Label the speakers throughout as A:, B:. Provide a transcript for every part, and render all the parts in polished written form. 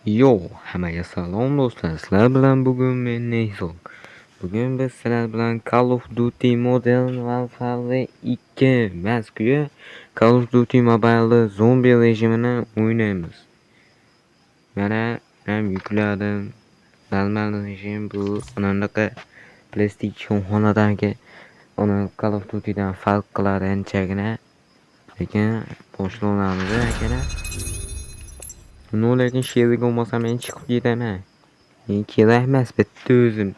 A: Yo, hammaga salom do'stlar. Sizlar bilan bugun men Neyson. Bugun biz sizlar bilan Call of Duty Modern Warfare 2 mazkur Call of Duty Mobile zombi rejimini o'ynaymiz. Mana ham yukladim. Normal rejim bu anaqa PlayStation xonadagi Call of Duty'dan farq qiladi anchagina. Lekin boshlanamiz akalar. Lekin sherik olmasam men chiqib ketaman. Kerak emas bitta o'zim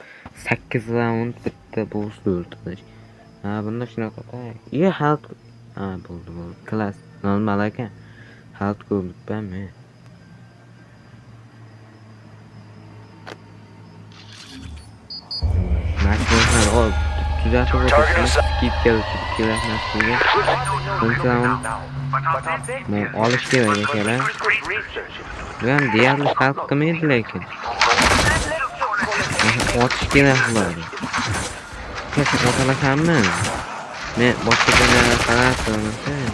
A: 8 raund bitta boss o'ldirish. Bunda shunaqa. Halt. Bo'ldi. Klass. Normal ekan. Halt ko'ribman men. Mashinalarni olib tuzatib o'tishimiz kerak emas bunga. Men olish kerak ekan. Bu ham deyarli farq qilmaydi lekin. Otish kerak bo'ladi. Kesin otalasammi? Men boshqa joylarga qarab turibman.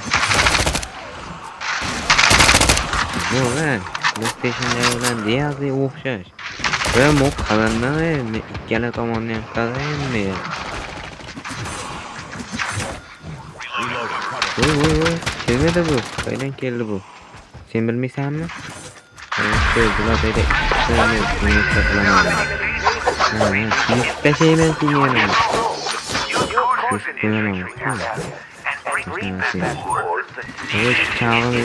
A: Yo'q, PlayStation bilan deyarli o'xshash. Va moq qalandan ikkala tomonni ham qarayman. Kelmadi bu. Qaydan keldi bu? Sen bilmaysanmi? Bularda tashlayman seni. Chağını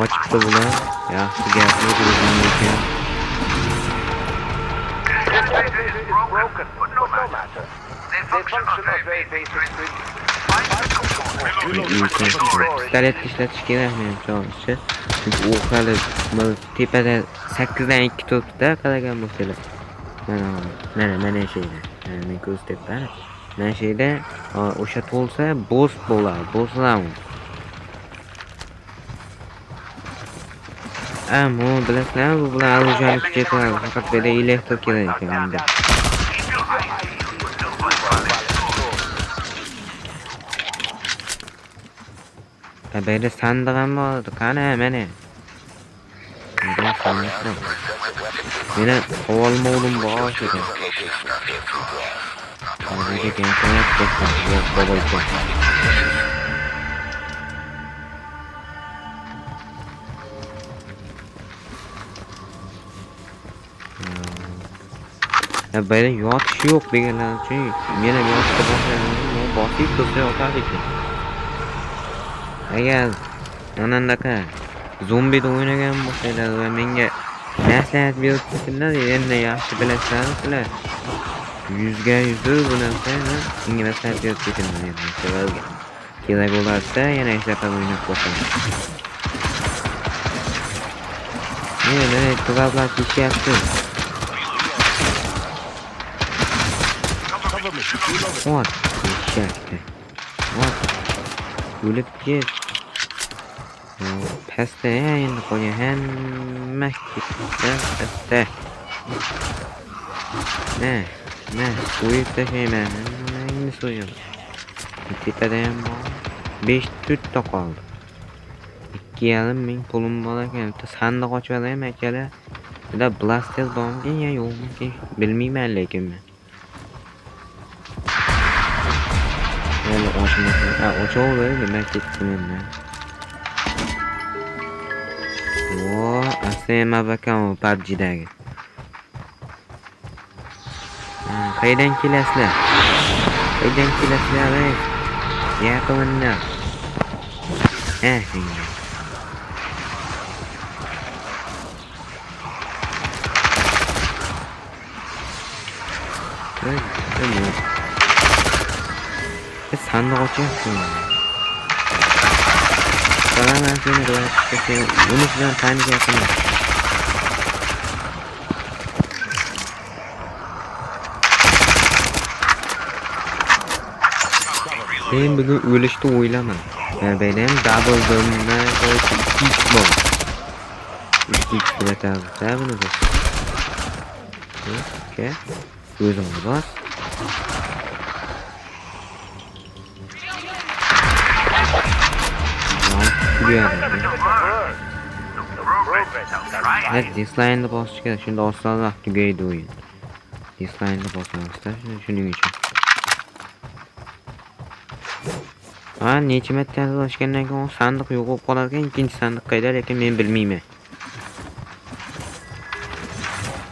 A: ochibdi bular. Yaxshi gapni o'zingizga. Pistolet ishlatish kerak menimcha. Chunki u hali tepada 8 dan 2 turibdi-da, qaragan bo'lsalar. Mana sheyda. Men ko'rsatibman. Mana sheyda o'sha to'lsa boss bo'ladi, boss round. Ammo bilasizlarmi, bu bilan orужияni kuchaytiradi. Faqat beda elektr kerak ekan unda. Beda sandiq ham bor. Qani, mana. Meni olmoqdim bor ekan. Hozirga internet boboycha. Beda yotish yo'q deganlar uchun meni yotishga boshladim. Bosib tursa yotar ekan. Agar anaqa zombida o'ynagan bo'lsanglar va menga maslahat bersangiz, endi yaxshi bilasizlar. 100 ga 100 bu narsani menga maslahat berib ketaman. Kerak bo'larsa yana ishlab o'ynab ko'raman. Mana turablar ketyapti. What? What? O'lib ket. Pasta endi qo'ygan hamma ketdi. Pasta. So'yib tashlayman. Nima so'yim? Tepada ham bor. 5 tutda qoldi. 2,5 ming pulim bor ekan. Bitta sandiq ochib olay akalar. Bunda blaster bormi yo yo'qmi? Bilmayman lekin men. Yana ochmayman. Ochaveradi, nima ketdim endi. Asema bakam PUBG'dagi. Qaydan kelasizlar? Yaqinlar. Sandiq ochyapman. Qaraman seni do'stga, buni bilan tanishayapman. Men bugun o'lishni o'ylaman. Benim double domna qo'yib bor. Ikki kilometrda buni bor. Okey. O'zim bor. Tugadi. Evet, disline'da basış kerak. Shunda osonroq tugaydi o'yin. Disline'da bosamizda shuning uchun. Ha, necha marta yozishgandan keyin sandiq yo'q bo'lib qolar ekan, ikkinchi sandiq qayda lekin men bilmayman.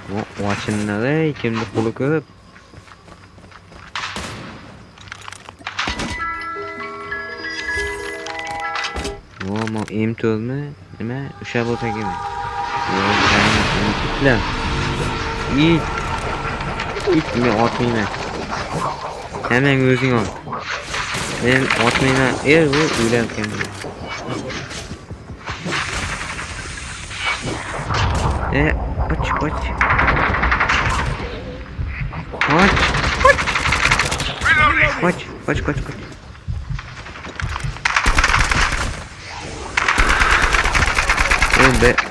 A: Bu ochinlari kimni qo'li ko'p. Vo'mo M2'mi? Nima? O'sha bo'lsa kerak. Itlar. It men otmayman. Hammang o'zing ot. Men otmayman. U o'ylarkan. Qoch. Qoch.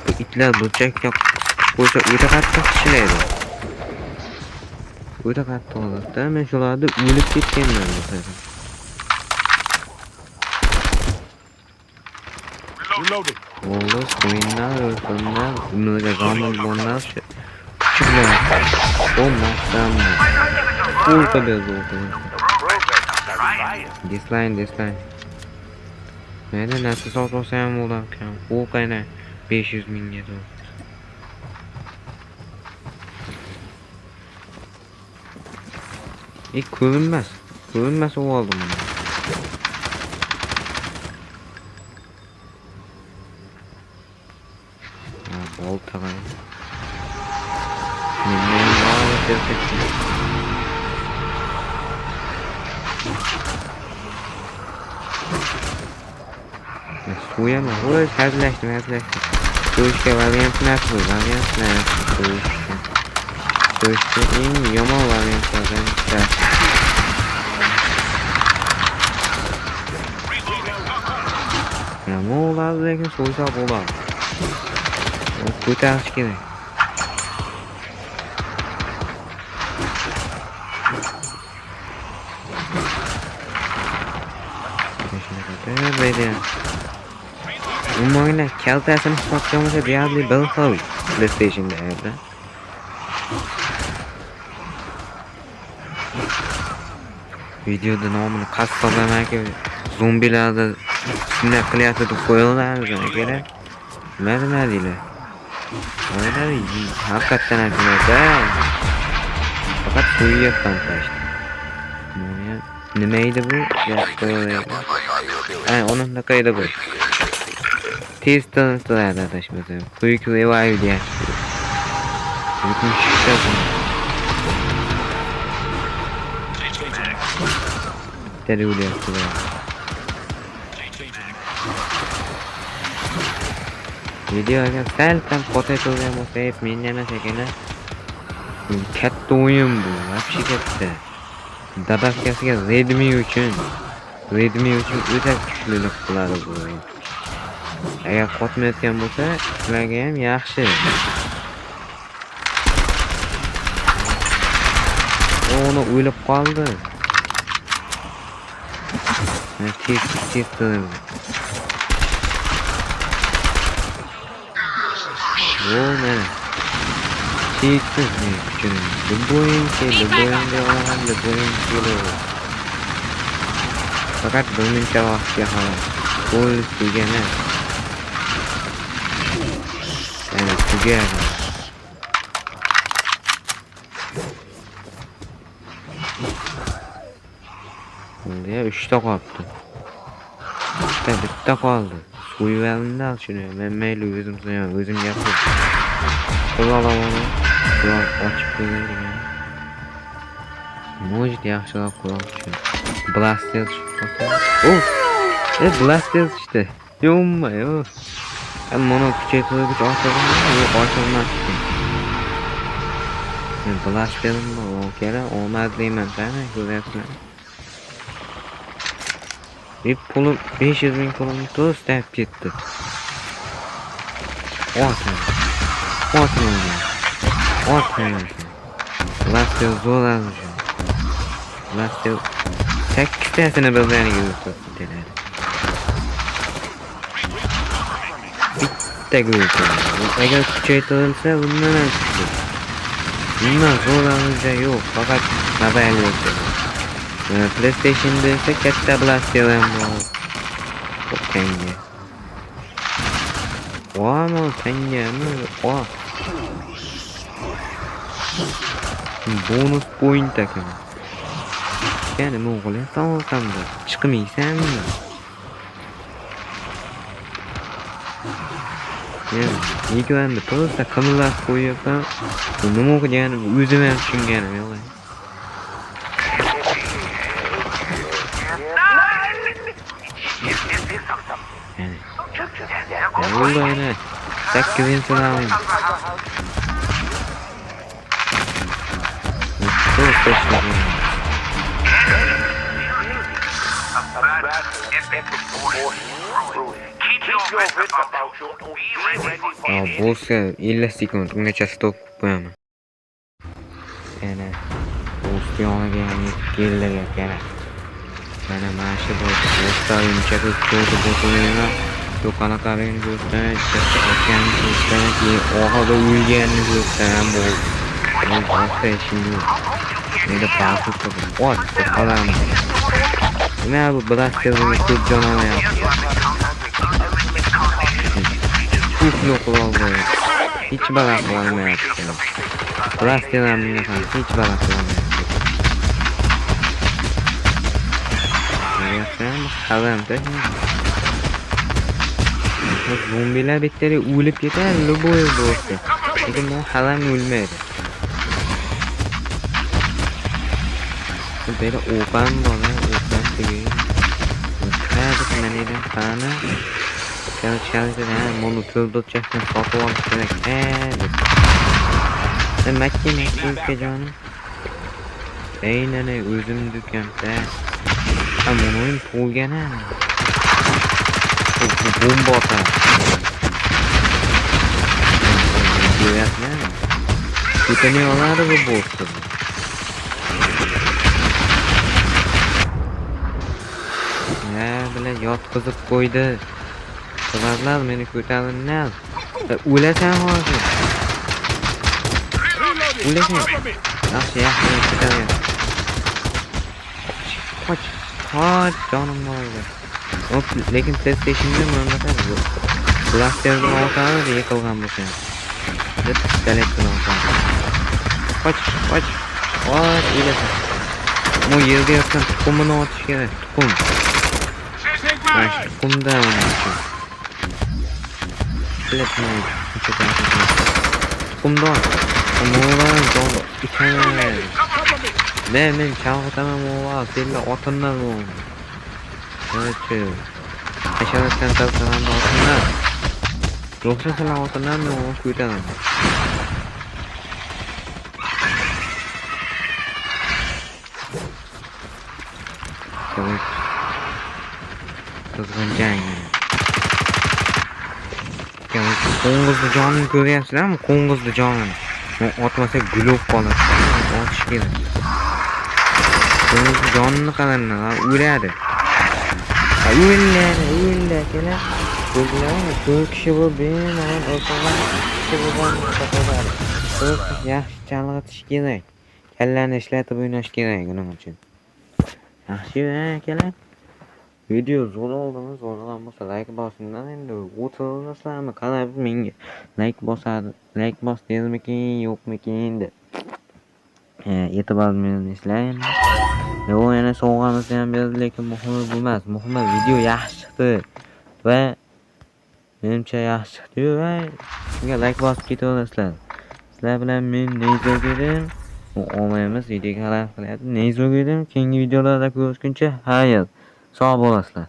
A: Bu itlar burchakka qo'ysa o'ta qattiq tishlaydi. O'ta qattiq holatda men shularda o'lib ketganman mesela. Oğlum oyunlar, bunları zaman bunlar çıkmıyor. Olmazsan mı? Full kadar oldu. Disline. Neden nasıl sorsam olur ki? O kadar 500 bin euro. Görünmez o oldu mu? Bolta var. Suyama, hazırlaştım. Dövüşke varyant nasıl? Dövüşke en yaman varyantlardan çıkar. Yaman olar lekin so'ysa bo'lar. Ko'tarish kerak. Umuman kaltasini hisoblamasa deyarli bir xil PlayStation'da edi. Videoda nomini qassoblamaki zombilarda sinab qilyapti deb qo'yiladi kerak. Nima deylar? Öyle hakikaten arkadaşlar. Fakat uyuyapman işte. Nimeydi bu? Onun da kaydı bu. Tez tanıttılar arkadaşlar. Quick revive diye. Bütün şişler bunu. Deri yaptılar. Videoga salkam qo'shilgan bo'lsa, men yana sekina katta o'yin bu, вообще katta. Dabakasiga Redmi uchun o'ta kuchlilik qiladi bu o'yin. Agar qotmayotgan bo'lsa, sizlarga ham yaxshi. Onu o'lib qoldi. Tez. Mana cheksiz kuchim. Deboyinga olaman, faqat birmuncha vaqtga xolos. O'lib degani. Yana tugadi. Bunga 3 ta qoldi. Bitta qoldi. So'yvalindi shuni. Men mayli o'zim yapib. Qo'llaman. Quloq ochib qo'ygan. Может yaxshiroq quloq uchun. Blaster chiqdi. Blaster işte. Yo'q. Mana kuchaytirgich ochilmas. Men blasterim bor, kerak. Omadliman, qani ko'ryapsizlar. Pulum 500 bin pulum to'stab ketdi. Otmayman. Blaster zo'r almışım. Blaster 8 tanesini birdaniga yo'qotib keladi. katta go'rdi. Agar kuchaytirilsa, bundan ham kuchli. Bundan zo'rlanishga yo'q, faqat mobil versiya. PlayStation'da esa katta blaster ham bor. Tanga. Vamo, tangami? Bonus point ekan. Ya'ni mo'g'ul tamomda chiqmaysanmi? Ekranda to'g'rida qimillab qo'yibman. Nima o'qiganim o'zim ham tushunganim yo'q. Yo'llayni 8-lavin. Bo'lsa 50 sekund ungacha stop qo'yaman. Yana o'stiyoniga yetib keldilar kerak. Mana shu bo'sta unchaki ko'rdi bo'tini. Do'kona qarang do'stlar, o'tgan do'stlarki oxirida o'lganini do'stlar bu. Men boshqa ishim yo'q. Menda paqib turdim. Ot, qalam. Nima bu blasterni ko'p jon olmayapti. Ko'pni qiloldi. Hech balo qilolmayapti. Blasterlarni ham hech balo qilolmayapti. Yaxshi, qalamda. Zombilar bitleri o'lib ketadi, любой bo'lsa. Lekin bu halam o'lmaydi. Böyle o'qam bor, o'qam tugay. Hadi mendan qani. Chalchalidan bunu to'ldotchakdan sotib olish kerak. Makina sizga jonim. Aynan o'zim do'konda. Ammo o'yin to'lgan-a. Bomba atar. Diyatma. Tutani oladi bu bo'lsa. Ya bilan yotqizib qo'ydi. Qizlar meni ko'tarinlar. O'lasan hozir. O'lasan. Yaxshi ko'tarin. Qoch. Qoch jonim bo'ldi. Lekin PlayStation'da mamlakat yo'q. Blasterni olsam yiqilgan bo'lsa. Deb pistoletni olsam. Qoch. O'lasan. Bu yerga yotgan tuxumini otish kerak. Tuxum. Mana tuxumdan olmoqchi. Pistoletni tuxumdan. Mo'g'lan jon ekan. Men chalg'itaman mo'g'lan, senlar otimdan mo'g'lan. Evet. Aşağıdan tarafından da altından. Yoksa sen altından mı o kuyudan mı? Evet. Kızgıncan yani. Yani Konguzlu canını görüyorsunuz mu? Konguzlu canını. Atmasa gülüp kalır. Atış gelir. Konguzlu canını kadarına öyleydi. Uyulla kelar. Bo'lganmi? 4 kishi bu bemalol o'rtagan kishi bo'lgan kafalar. Yaxshi chalg'itish kerak. Kallani ishlatib o'ynash kerak uning uchun. Yaxshi akalar. Video zo'r oldimi? Zo'rg'an bo'lsa like bosinglar endi. O'tirsizlarmi? Qarab menga like bosadi. Like bos dermikin, yo'qmikin deb. E'tiboringizni ishlayman. Yo'q, yana sovg'amizni ham berdi, lekin muhimi bu emas. Muhimi video yaxshi chiqdi va menimcha yaxshi chiqdi va shunga like bosib ketaverasizlar. Sizlar bilan men Neyzoga edim. Bu olmaymiz, videoga qarab qilyapti. Neyzoga edim. Keyingi videolarda ko'rishguncha xayr. Sog' bo'lasizlar.